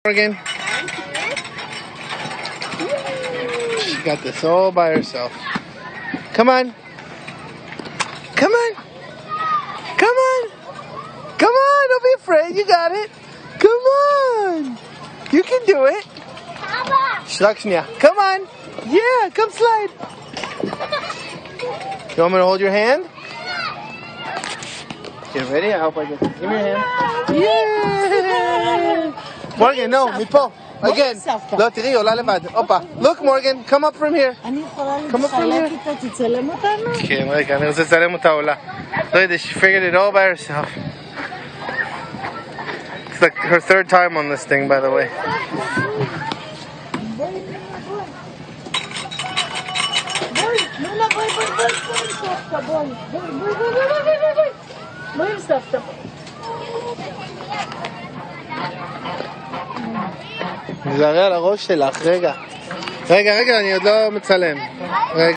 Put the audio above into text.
Morgan. She got this all by herself. Come on. Come on. Come on. Come on. Don't be afraid. You got it. Come on. You can do it. Come on. Yeah, come slide. You want me to hold your hand? Get ready? I hope I get. Give me your hand. Yeah. Morgan, no, מפה. Again. לא, תראי, עולה לבד. הופה. Look, Morgan, come up from here. אני יכולה Come up from להתחלק here. איתה, תצלם אותנו? כן, רגע, אני רוצה לצלם אותה עולה. Look at this, she figured it all by herself. It's like her third time on this thing, by the way. בואי עם סבתא. זה הרי על הראש שלך, רגע. רגע, אני עוד לא מצלם. רגע.